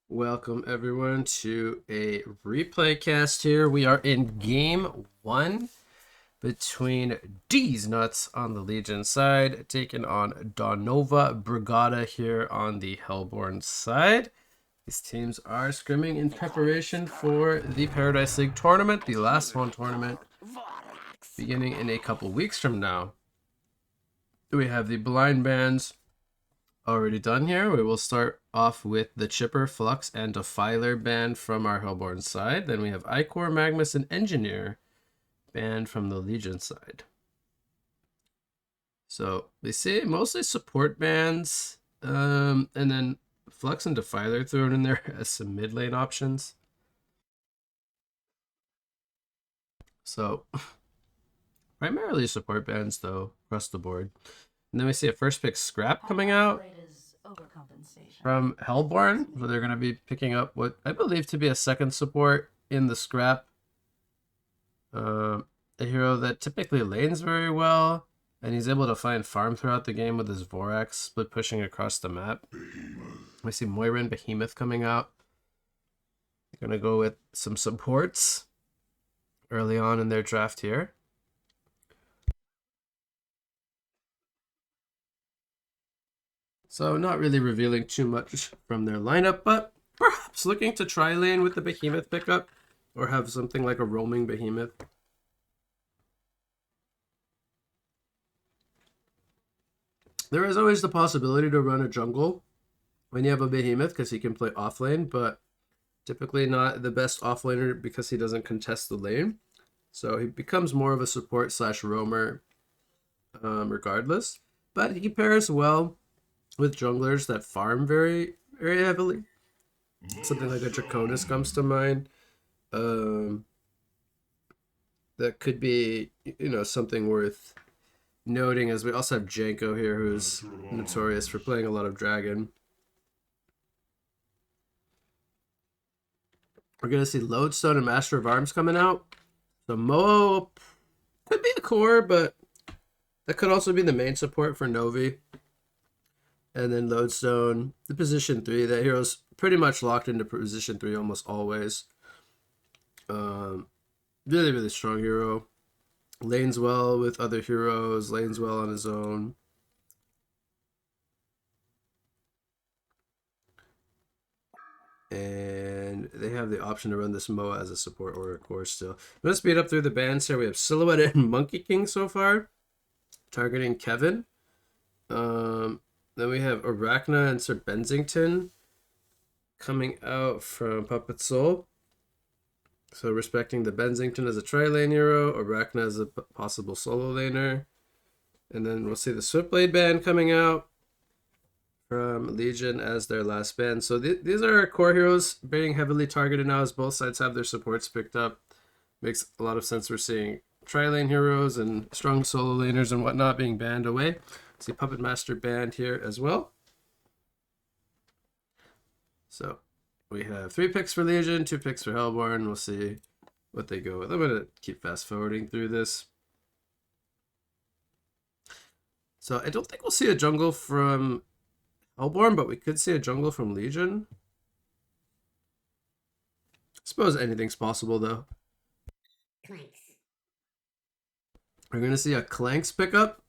Welcome everyone to a replay cast here. We are in game one between Deez Nutz on the Legion side, taking on Daunova Brigada here on the Hellborn side. These teams are scrimming in preparation for the Paradise League tournament, the last one tournament, beginning in a couple weeks from now. We have the blind bands already done here. We will start off with the Chipper, Flux, and Defiler band from our Hellborn side. Then we have Icor, Magnus, and Engineer band from the Legion side. So they say mostly support bands, and then Flux and Defiler thrown in there as some mid lane options. So primarily support bands though, across the board. And then we see a first pick Scrap coming out from Hellborn, so they're going to be picking up what I believe to be a second support in the Scrap. A hero that typically lanes very well, and he's able to find farm throughout the game with his Vorax split pushing across the map. We see Moira and Behemoth coming out. They're going to go with some supports early on in their draft here. So not really revealing too much from their lineup, but perhaps looking to try lane with the Behemoth pickup or have something like a roaming Behemoth. There is always the possibility to run a jungle when you have a Behemoth because he can play off lane, but typically not the best offlaner because he doesn't contest the lane. So he becomes more of a support / roamer regardless. But he pairs well with junglers that farm very, very heavily. Something like a Draconis comes to mind. That could be, something worth noting, as we also have Janko here, who's notorious for playing a lot of Dragon. We're going to see Lodestone and Master of Arms coming out. So Moa could be a core, but that could also be the main support for Novi. And then Lodestone, the position 3. That hero's pretty much locked into position 3 almost always. Really, really strong hero. Lanes well with other heroes, lanes well on his own. And they have the option to run this Moa as a support or a core still. I'm going to speed up through the bands here. We have Silhouette and Monkey King so far, targeting Kevin. Then we have Arachna and Sir Bensington coming out from Puppet Soul. So respecting the Bensington as a tri-lane hero, Arachna as a possible solo laner. And then we'll see the Swiftblade band coming out from Legion as their last band. So these are core heroes being heavily targeted now as both sides have their supports picked up. Makes a lot of sense. We're seeing tri-lane heroes and strong solo laners and whatnot being banned away. See Puppet Master band here as well. So we have 3 picks for Legion, 2 picks for Hellborn. We'll see what they go with. I'm going to keep fast forwarding through this. So I don't think we'll see a jungle from Hellborn, but we could see a jungle from Legion. I suppose anything's possible, though. Clanks. We're going to see a Clanks pickup.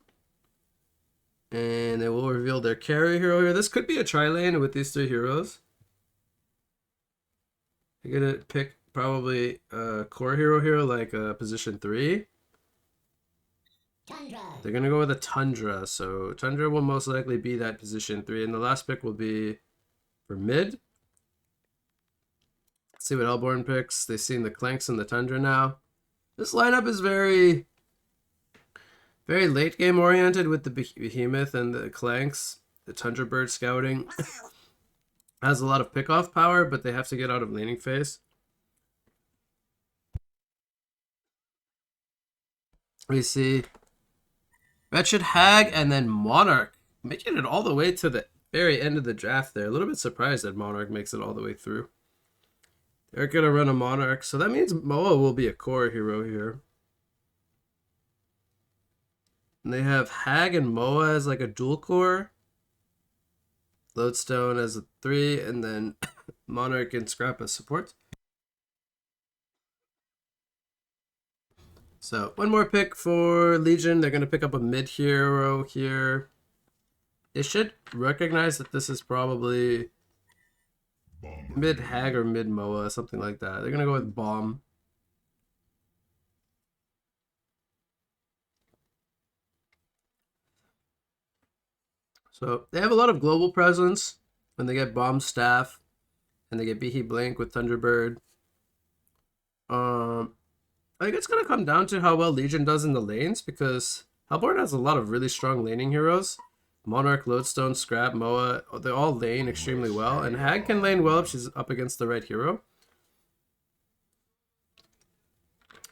And they will reveal their carry hero here. This could be a tri-lane with these 3 heroes. They're going to pick probably a core hero here, like a position 3. Tundra. They're going to go with a Tundra. So Tundra will most likely be that position 3. And the last pick will be for mid. Let's see what Hellborn picks. They've seen the Clanks and the Tundra now. This lineup is very late game oriented with the Behemoth and the Clanks. The Tundra Bird scouting has a lot of pickoff power, but they have to get out of laning phase. We see Wretched Hag and then Monarch making it all the way to the very end of the draft there. A little bit surprised that Monarch makes it all the way through. They're going to run a Monarch, so that means Moa will be a core hero here. And they have Hag and Moa as like a dual core. Lodestone as a 3, and then Monarch and Scrap as support. So one more pick for Legion. They're going to pick up a mid hero here. They should recognize that this is probably mid Hag or mid Moa, something like that. They're going to go with Bomb. So they have a lot of global presence when they get Bomb Staff and they get Behe Blink with Thunderbird. I think it's going to come down to how well Legion does in the lanes, because Hellborn has a lot of really strong laning heroes. Monarch, Lodestone, Scrap, Moa, they all lane extremely well. And Hag can lane well if she's up against the right hero.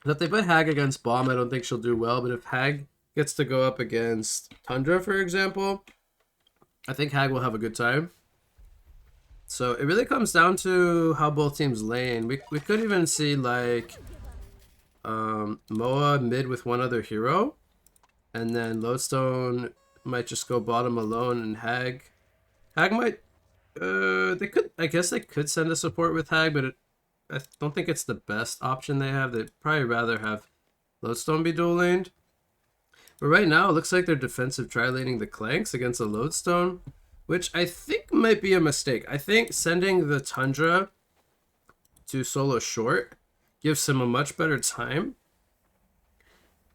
But if they put Hag against Bomb, I don't think she'll do well. But if Hag gets to go up against Tundra, for example, I think Hag will have a good time. So it really comes down to how both teams lane. We could even see like Moa mid with one other hero, and then Lodestone might just go bottom alone, and Hag might I guess they could send a support with Hag, but I don't think it's the best option they have. They'd probably rather have Lodestone be dual laned. But right now it looks like they're defensive tri-laning the Clanks against a Lodestone, which I think might be a mistake. I think sending the Tundra to solo short gives him a much better time.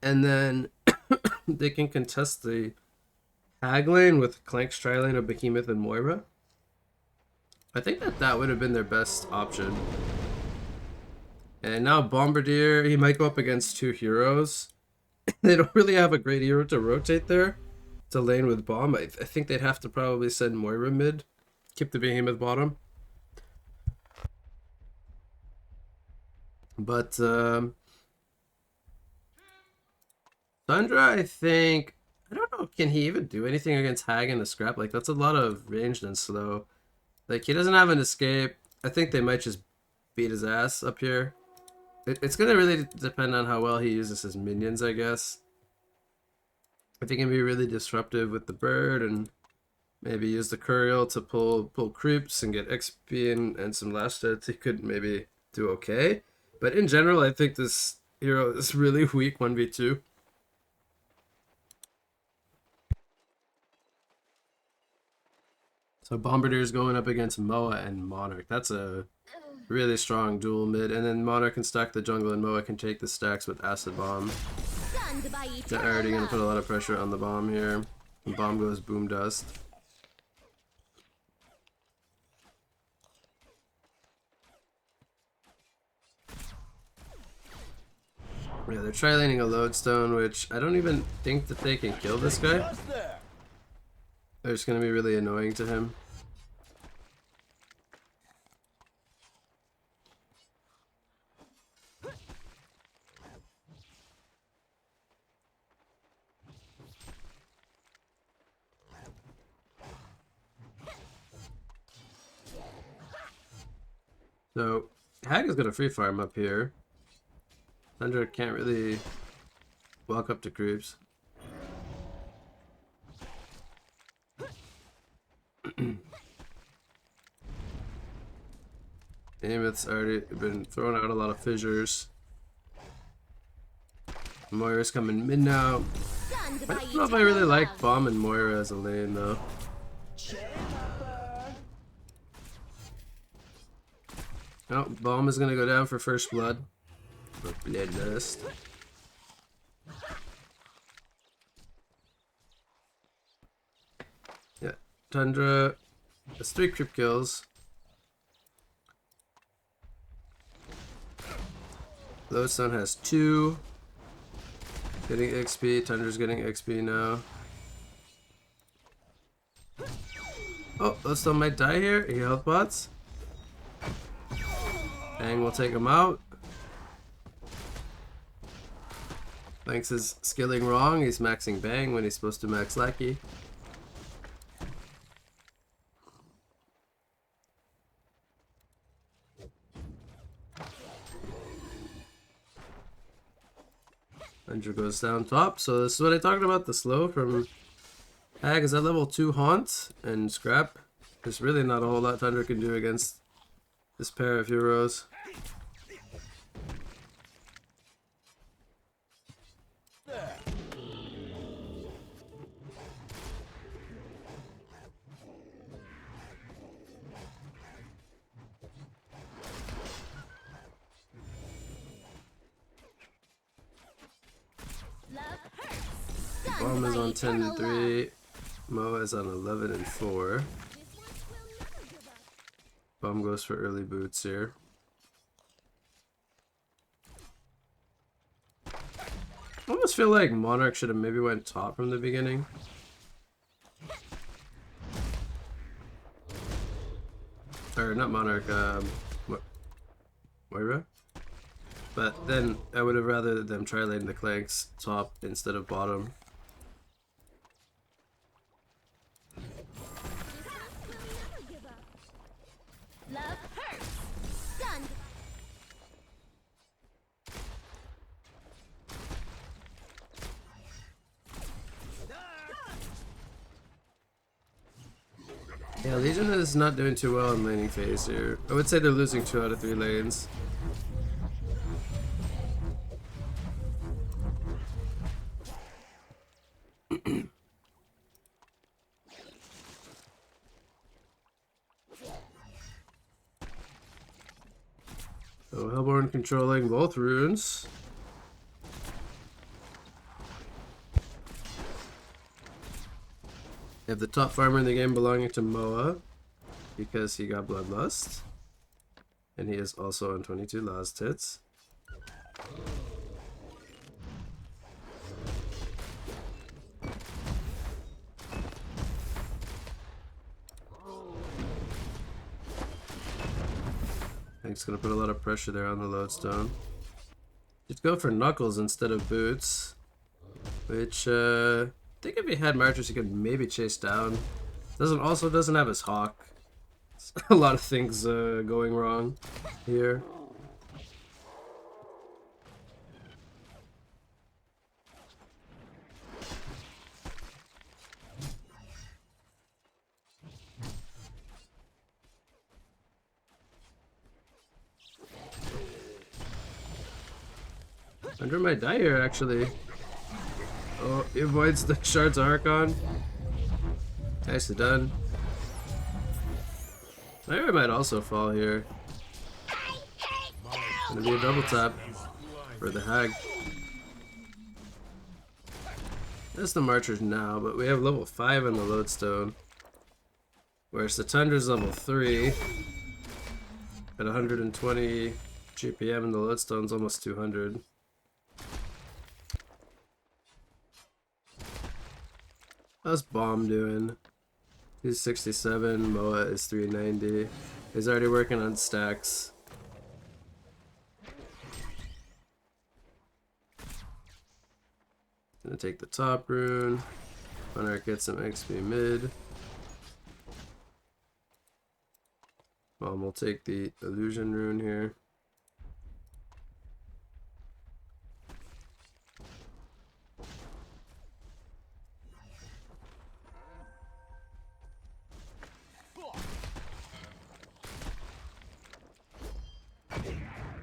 And then they can contest the Hag lane with Clanks tri-lane of Behemoth and Moira. I think that would have been their best option. And now Bombardier, he might go up against two heroes. They don't really have a great hero to rotate there to lane with Bomb. I think they'd have to probably send Moira mid, keep the Behemoth bottom. But Thundra, I think, I don't know, can he even do anything against Hag and the Scrap? Like, that's a lot of ranged and slow. Like, he doesn't have an escape. I think they might just beat his ass up here. It's going to really depend on how well he uses his minions, I guess. I think he can be really disruptive with the bird, and maybe use the Couriel to pull creeps and get XP and some last hits. He could maybe do okay. But in general, I think this hero is really weak 1v2. So Bombardier's going up against Moa and Monarch. That's a really strong dual mid. And then Monarch can stack the jungle and Moa can take the stacks with Acid Bomb. They're already going to put a lot of pressure on the Bomb here. And Bomb goes Boom Dust. Yeah, they're tri-laning a Lodestone, which I don't even think that they can kill this guy. They're just going to be really annoying to him. So, Hag is going to free farm up here. Thunder can't really walk up to creeps. Behemoth's already been throwing out a lot of fissures. Moira's coming mid now. I don't know if I really like Bomb and Moira as a lane though. Oh, Bomb is gonna go down for first blood. Or Bloodlust. Yeah, Tundra has 3 creep kills. Lodestone has 2. Getting XP. Tundra's getting XP now. Oh, Lodestone might die here. He health bots. Bang will take him out. Thanks is skilling wrong. He's maxing Bang when he's supposed to max Lackey. Andrew goes down top. So this is what I talked about, the slow from Hag is at level 2 Haunt and Scrap. There's really not a whole lot Thunder can do against this pair of heroes. Bomb is on 10 and 3. Moa is on 11 and 4. Bomb goes for early boots here. I almost feel like Monarch should have maybe went top from the beginning. Or not Monarch, Moira? But then I would have rather them try laying the Clanks top instead of bottom. Yeah, Legion is not doing too well in laning phase here. I would say they're losing 2 out of 3 lanes. So Hellborn controlling both runes. We have the top farmer in the game belonging to Moa because he got Bloodlust. And he is also on 22 last hits. It's gonna put a lot of pressure there on the lodestone. Just go for Knuckles instead of Boots, which I think if he had Martyrs he could maybe chase down. Doesn't have his Hawk. A lot of things going wrong here. Under might die here, actually. Oh, he avoids the Shards of Archon. Nicely done. Myra might also fall here. Gonna be a double tap for the Hag. That's the Marchers now, but we have level 5 on the Lodestone. Whereas the Tundra's level 3 at 120 GPM and the Lodestone's almost 200. How's Bomb doing? He's 67, Moa is 390. He's already working on stacks. Gonna take the top rune. Monarch gets some XP mid. Bomb will take the illusion rune here.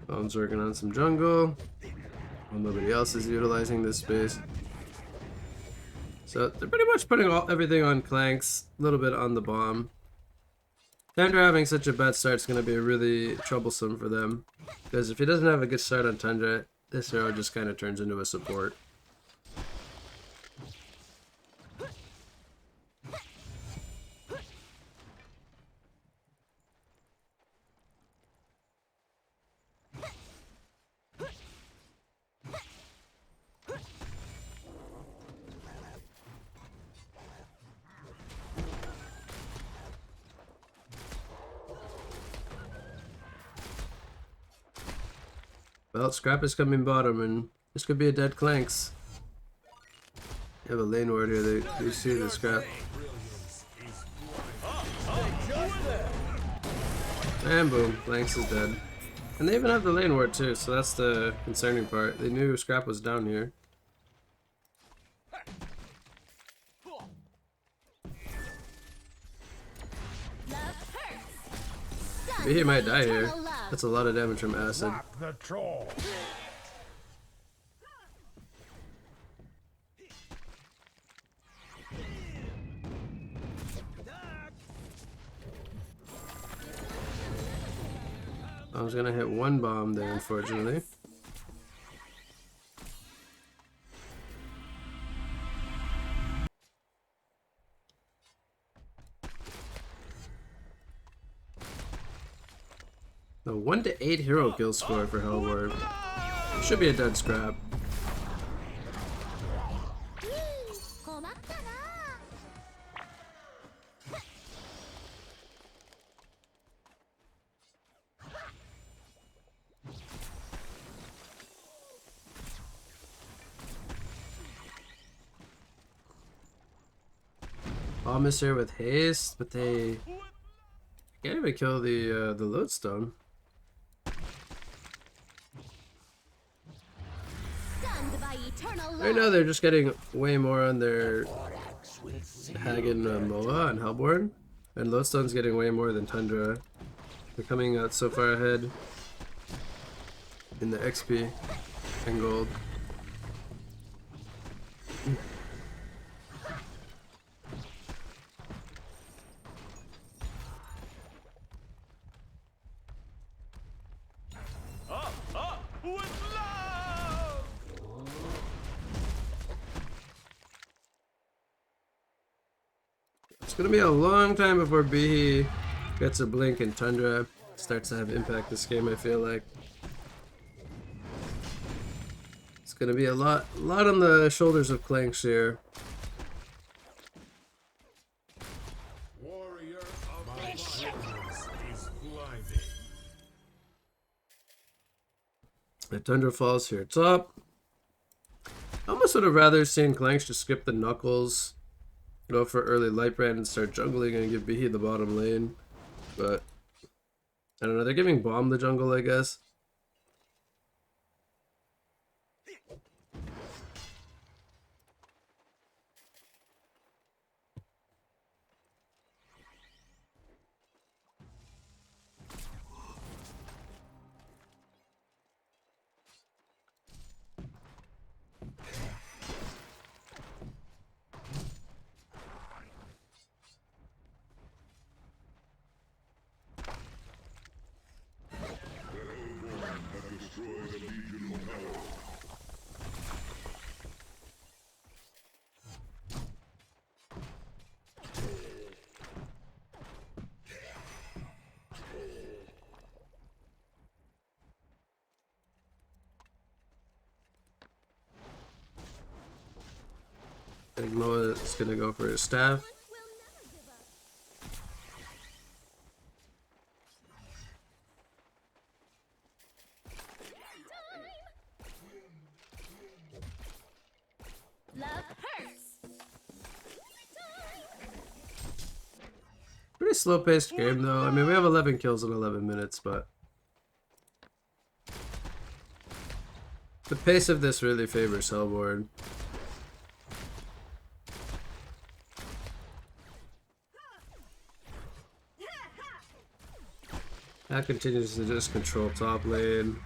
Bomb's working on some jungle. Well, nobody else is utilizing this space. So they're pretty much putting everything on Clanks, a little bit on the Bomb. Tundra having such a bad start is going to be really troublesome for them. Because if he doesn't have a good start on Tundra, this hero just kind of turns into a support. Well, Scrap is coming bottom, and this could be a dead Clanks. You have a lane ward here, they see the Scrap. And boom, Clanks is dead. And they even have the lane ward too, so that's the concerning part. They knew Scrap was down here. He might die here. That's a lot of damage from acid. The troll. I was gonna hit one bomb there, unfortunately. The 1 to 8 hero kill score for Hellward. Should be a dead scrap. Bomb is here with haste, but they can't even kill the lodestone. Right now they're just getting way more on their Hagen Moa and Hellborn, and Lodestone's getting way more than Tundra. They're coming out so far ahead in the XP and gold. It's gonna be a long time before Bihi gets a blink and Tundra starts to have impact this game, I feel like. It's gonna be a lot on the shoulders of Clanks here. Warrior of my shoulders is blinding. The Tundra falls here top. I almost would have rather seen Clanks just skip the Knuckles, go for early Lightbrand and start jungling and give Bihi the bottom lane. But I don't know, they're giving Bomb the jungle, I guess. I think Noah is gonna go for his staff. Pretty slow-paced game, though. I mean, we have 11 kills in 11 minutes, but the pace of this really favors Hellborn. That continues to just control top lane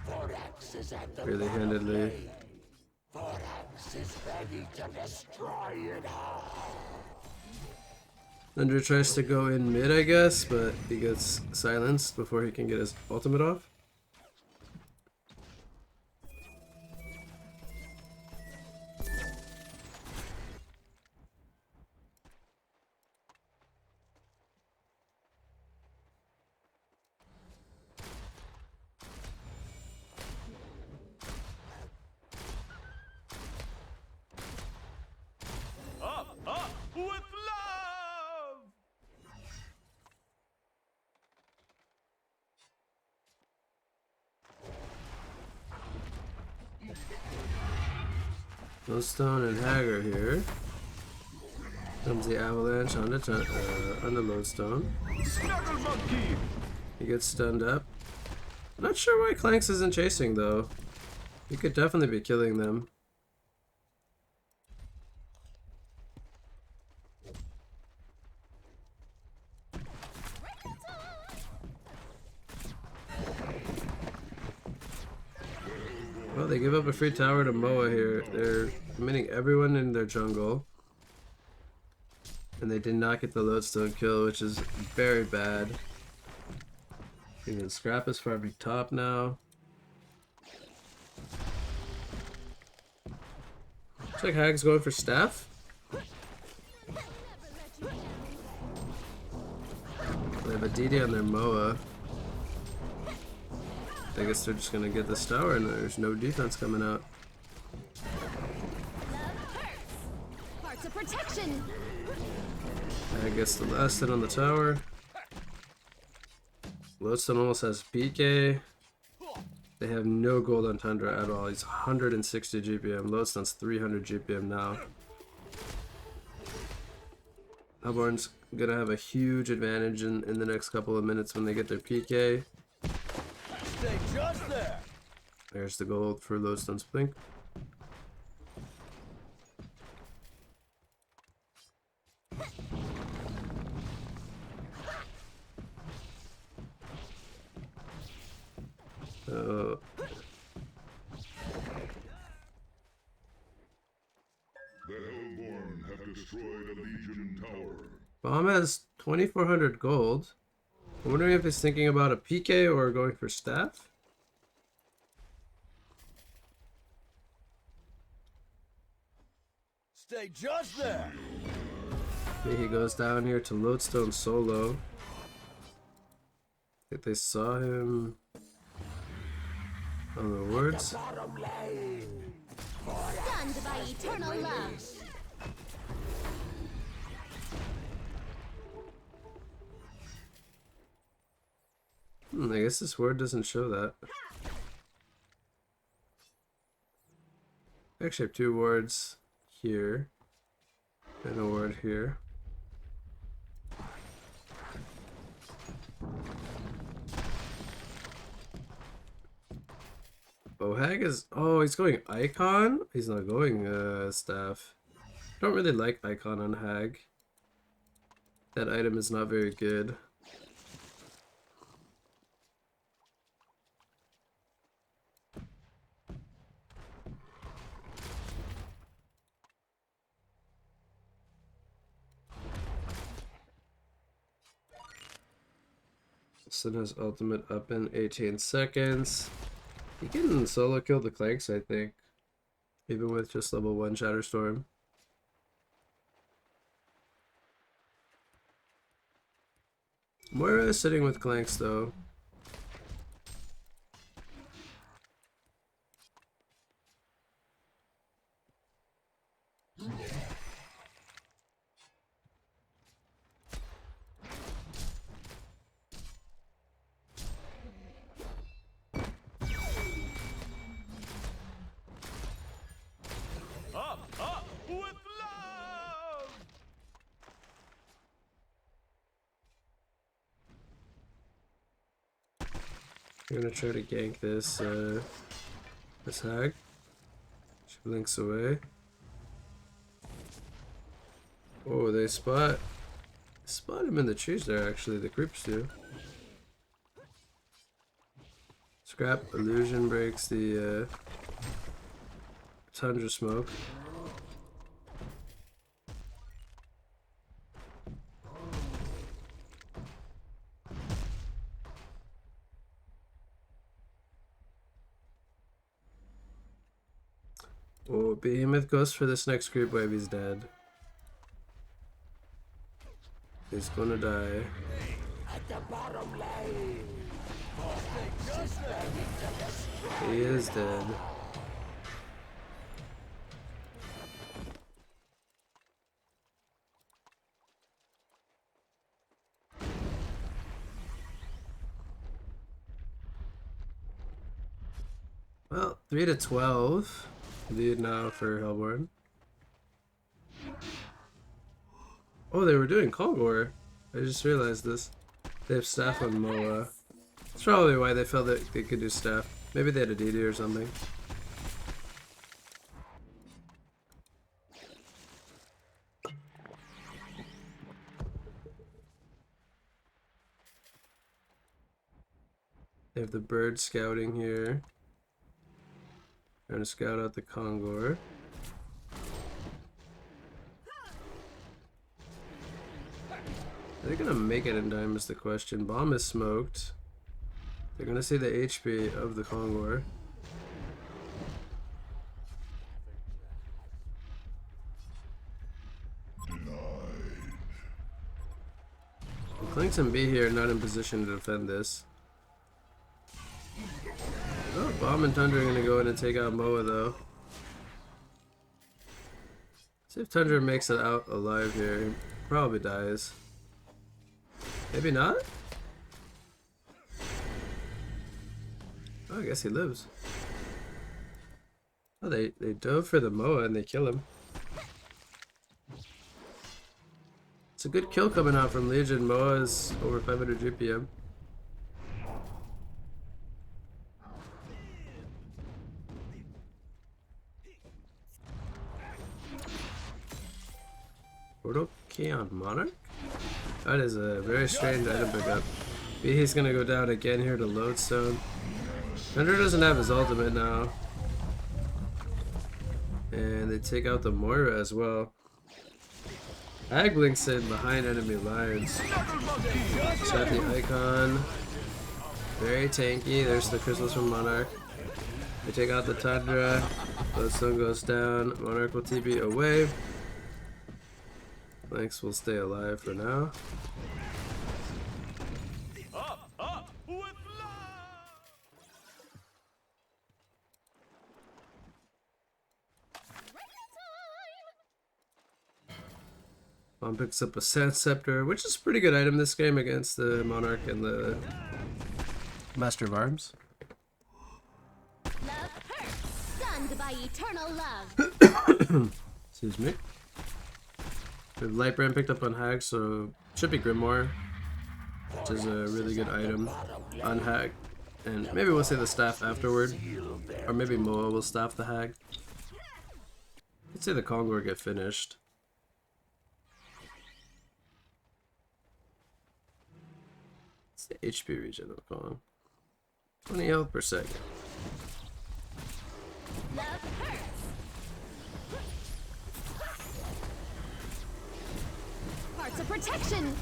really handedly. Thunder tries to go in mid, I guess, but he gets silenced before he can get his ultimate off. Lodestone and Hagar here. Comes the avalanche on the Lodestone. He gets stunned up. I'm not sure why Clanks isn't chasing though. He could definitely be killing them. Oh, they give up a free tower to Moa here. They're committing everyone in their jungle. And they did not get the lodestone kill, which is very bad. Even Scrap is farming top now. Looks like Hag's going for staff. They have a DD on their Moa. I guess they're just gonna get this tower and there's no defense coming out. Parts of protection. Hag gets the last hit on the tower. Lodestone almost has PK. They have no gold on Tundra at all. He's 160 GPM. Lodestone's 300 GPM now. Hellborn's gonna have a huge advantage in the next couple of minutes when they get their PK. Stay just there. There's the gold for Lodestone's blink. The Hellborn have destroyed a Legion tower. Bomb has 2,400 gold. I'm wondering if he's thinking about a PK or going for staff. Stay just there. Maybe he goes down here to Lodestone solo. I think they saw him on the wards. Stunned by eternal love. I guess this word doesn't show that. I actually have two wards here and a ward here. Oh, Hag is... Oh, he's going Icon? He's not going staff. Don't really like Icon on Hag. That item is not very good. Sin has ultimate up in 18 seconds. He can solo kill the Clanks, I think. Even with just level 1 Shatterstorm. Moira is sitting with Clanks though. Up with love. I'm gonna try to gank this Hag. She blinks away. Oh, they spot him in the trees there actually, the creeps do. Scrap illusion breaks the Tundra smoke. Oh, Behemoth goes for this next creep wave, he's dead. He's gonna die. At the bottom lane. He is dead. Well, 3-12 lead now for Hellborn. Oh, they were doing Kongor. I just realized this. They have staff on Moa. That's probably why they felt that they could do staff. Maybe they had a DD or something. They have the bird scouting here. Trying to scout out the Kongor. Are they gonna make it in time is the question. Bomb is smoked. They're gonna see the HP of the Kongor. Clinks and B here are not in position to defend this. Oh, Bomb and Tundra are gonna go in and take out Moa though. See if Tundra makes it out alive here. He probably dies. Maybe not? Oh, I guess he lives. Oh, they dove for the Moa and they kill him. It's a good kill coming out from Legion. Moa is over 500 GPM. Portal key on Monarch? That is a very strange item pickup. He's gonna go down again here to Lodestone. Thunder doesn't have his ultimate now. And they take out the Moira as well. Hag links in behind enemy lines. Set the icon. Very tanky. There's the crystals from Monarch. They take out the Tundra. Lodestone goes down. Monarch will TP away. Lynx will stay alive for now. Up with love. Bomb picks up a Sand Scepter, which is a pretty good item this game against the Monarch and the Master of Arms. Love hurts. Stunned by eternal love. Excuse me. We have Light Brand picked up on Hag, so should be Grimoire, which is a really good item on Hag. And maybe we'll see the staff afterward, or maybe Moa will staff the Hag. Let's say the Kongor get finished. It's the HP regen of Kong. 20 health per second. Love hurts. Parts of protection.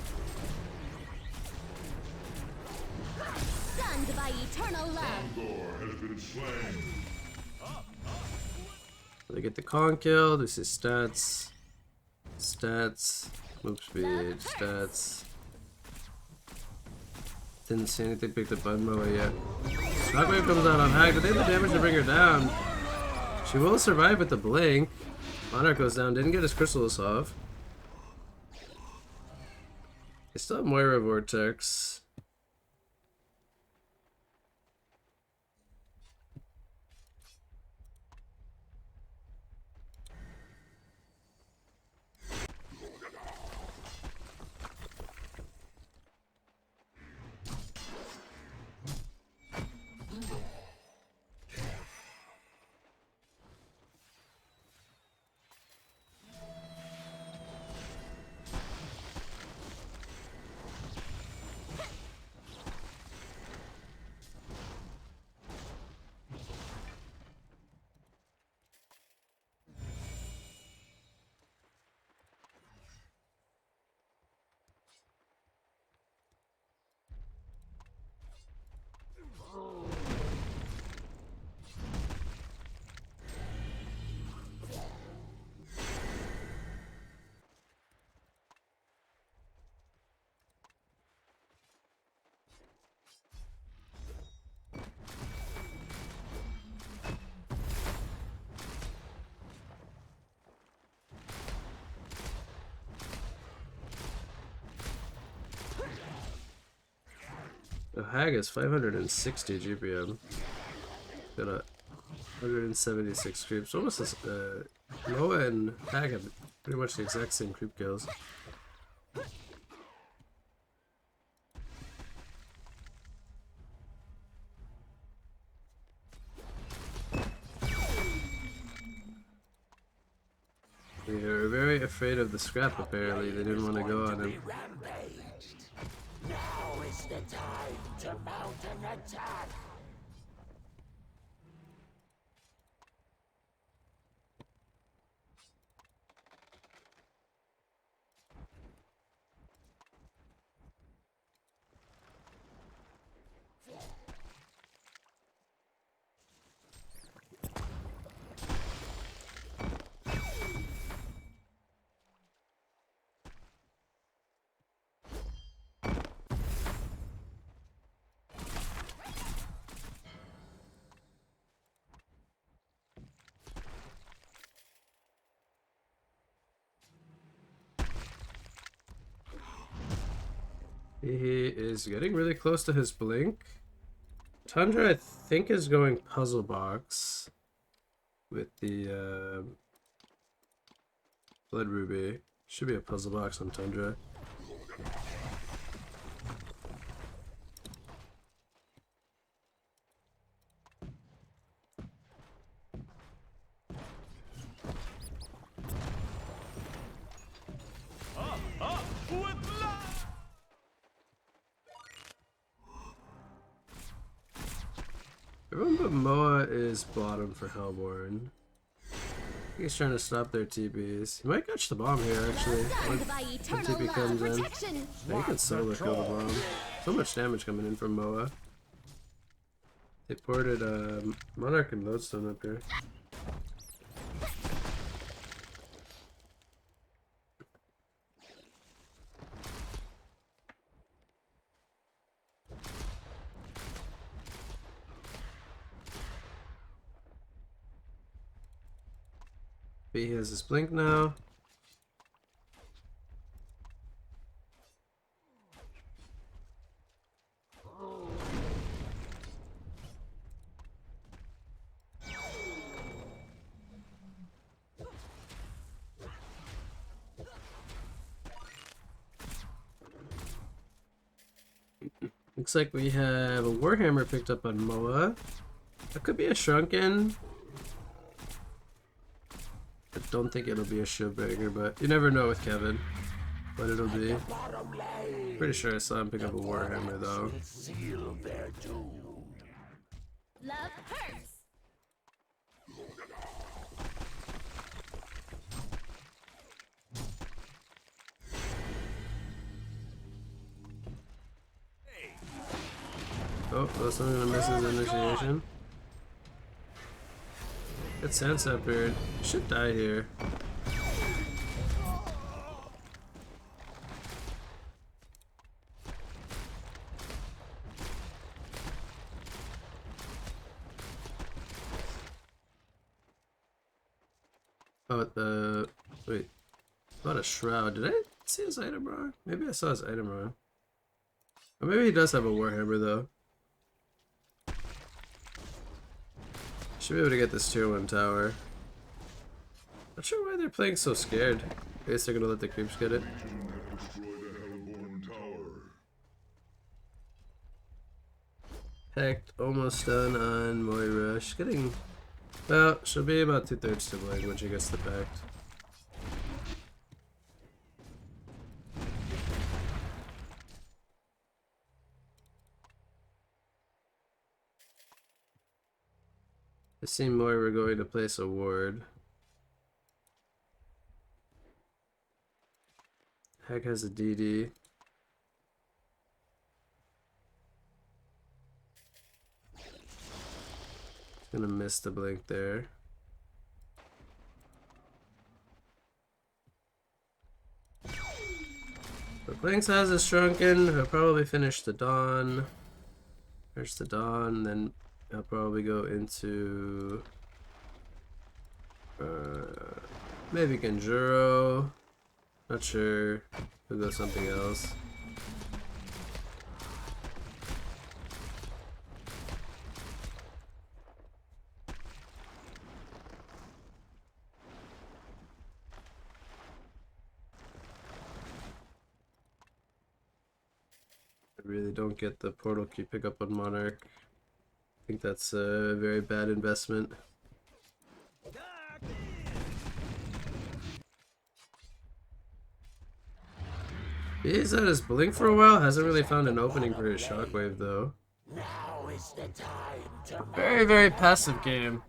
Stunned by eternal love. Kongor has been slain. They get the Kong killed. This is stats. Stats. Move speed. Stats. Didn't see anything picked up by Moa yet. Shockwave comes out on Hag, but they have the damage to bring her down. She will survive with the blink. Monarch goes down, didn't get his crystals off. They still have Moira Vortex. The Hag is 560 GPM. Got a 176 creeps. Almost as Moa and Hag have pretty much the exact same creep kills. They are very afraid of the scrap apparently. They didn't want to go on him. Now is the time to mount an attack. He is getting really close to his blink. Tundra, I think, is going puzzle box with the Blood Ruby. Should be a puzzle box on Tundra. With love. Everyone but Moa is bottom for Hellborn. He's trying to stop their TPs. He might catch the bomb here, actually. Stunned by When eternal TP love comes in. protection. Yeah, he can solo kill the bomb. So much damage coming in from Moa. They ported Monarch and Lodestone up here. B has his blink now. Looks like we have a Warhammer picked up on Moa. That could be a Shrunken. I don't think it'll be a Shieldbreaker, but you never know with Kevin what it'll be. Pretty sure I saw him pick up a Warhammer though. Seal their doom. Love hurts. Oh, that's not gonna miss his initiation. Good sense up here. Should die here. Oh, wait. Not a shroud. Did I see his item wrong? Maybe I saw his item wrong. Or maybe he does have a Warhammer though. Should be able to get this tier 1 tower. Not sure why they're playing so scared. I guess they're gonna let the creeps get it. Destroy the Hellborn Tower. Packed, almost done on Moira. She's getting, well, she'll be about 2/3 to blink when she gets the pact. I see Moira going to place a ward. Heck has a DD. Gonna miss the blink there. But Blinks has a Shrunken. He'll probably finish the Dawn. Finish the Dawn, then he'll probably go into maybe Genjuro. Not sure. He'll go something else. I really don't get the portal key pickup on Monarch. I think that's a very bad investment. He's at his blink for a while. Hasn't really found an opening for his shockwave though. Now is the time to Very, very passive game.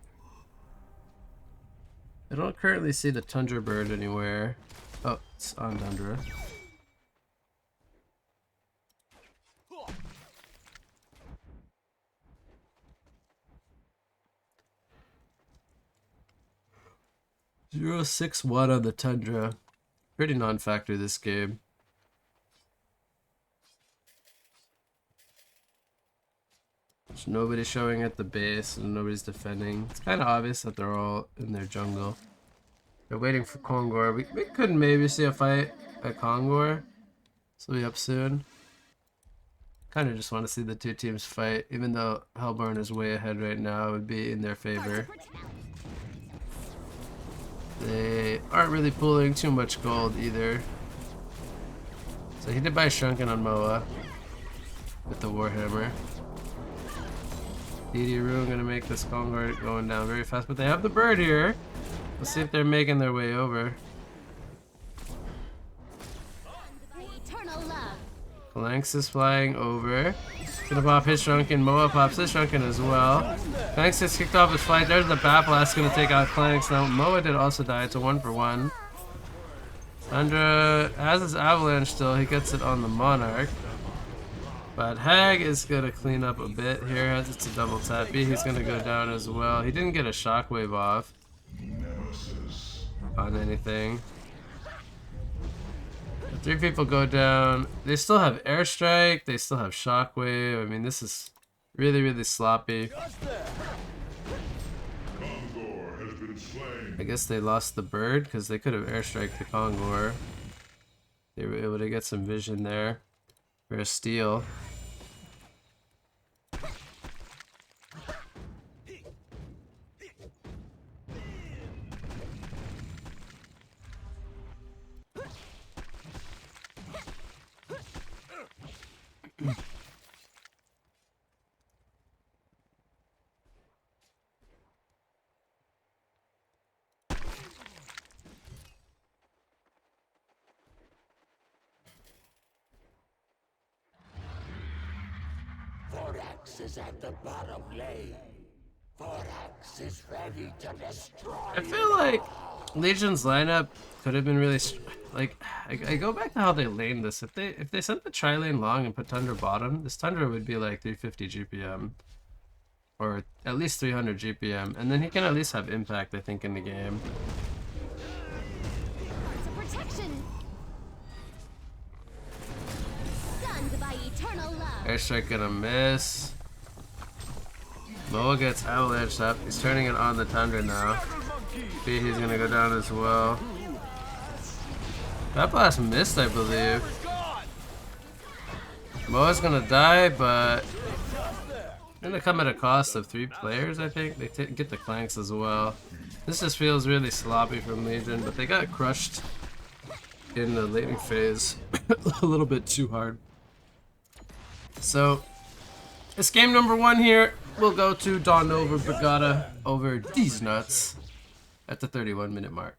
I don't currently see the Tundra Bird anywhere. Oh, it's on Tundra. Zero 6-1 on the Tundra. Pretty non-factor this game. There's nobody showing at the base and nobody's defending. It's kind of obvious that they're all in their jungle. They're waiting for Kongor. We could maybe see a fight at Kongor. This will be up soon. Kind of just want to see the two teams fight, even though Hellborn is way ahead right now. It would be in their favor. They aren't really pulling too much gold either. So he did buy Shrunken on Moa with the Warhammer. DD Rune gonna make this Kongor going down very fast, but they have the bird here. Let's see if they're making their way over. Eternal love. Phalanx is flying over. Gonna pop his Shrunken. Moa pops his Shrunken as well. Phalanx has kicked off his flight. There's the Bat Blast gonna take out Phalanx. Now Moa did also die. It's a 1-for-1. Andra has his Avalanche still. He gets it on the Monarch. But Hag is gonna clean up a bit here as it's a double tap B. He's gonna go down as well. He didn't get a Shockwave off on anything. The 3 people go down. They still have Airstrike. They still have Shockwave. I mean, this is really, really sloppy. Kongor has been slain. I guess they lost the bird because they could have Airstrike the Kongor. They were able to get some vision there for a steal. Vorax is at the bottom lane. Vorax is ready to destroy. I feel like Legion's lineup could have been really like I go back to how they laned this. If they sent the tri-lane long and put Tundra bottom, this Tundra would be like 350 GPM or at least 300 GPM, and then he can at least have impact, I think, in the game. Hearts of protection. Stunned by eternal love. Airstrike gonna miss. Moa gets avalanched up. He's turning it on the Tundra now. B, he's gonna go down as well. That blast missed, I believe. Moa's gonna die, but gonna come at a cost of 3 players, I think. They get the Clanks as well. This just feels really sloppy from Legion, but they got crushed in the laning phase a little bit too hard. So, it's game number 1 here. We'll go to Daunova Brigada over Deez Nutz at the 31-minute mark.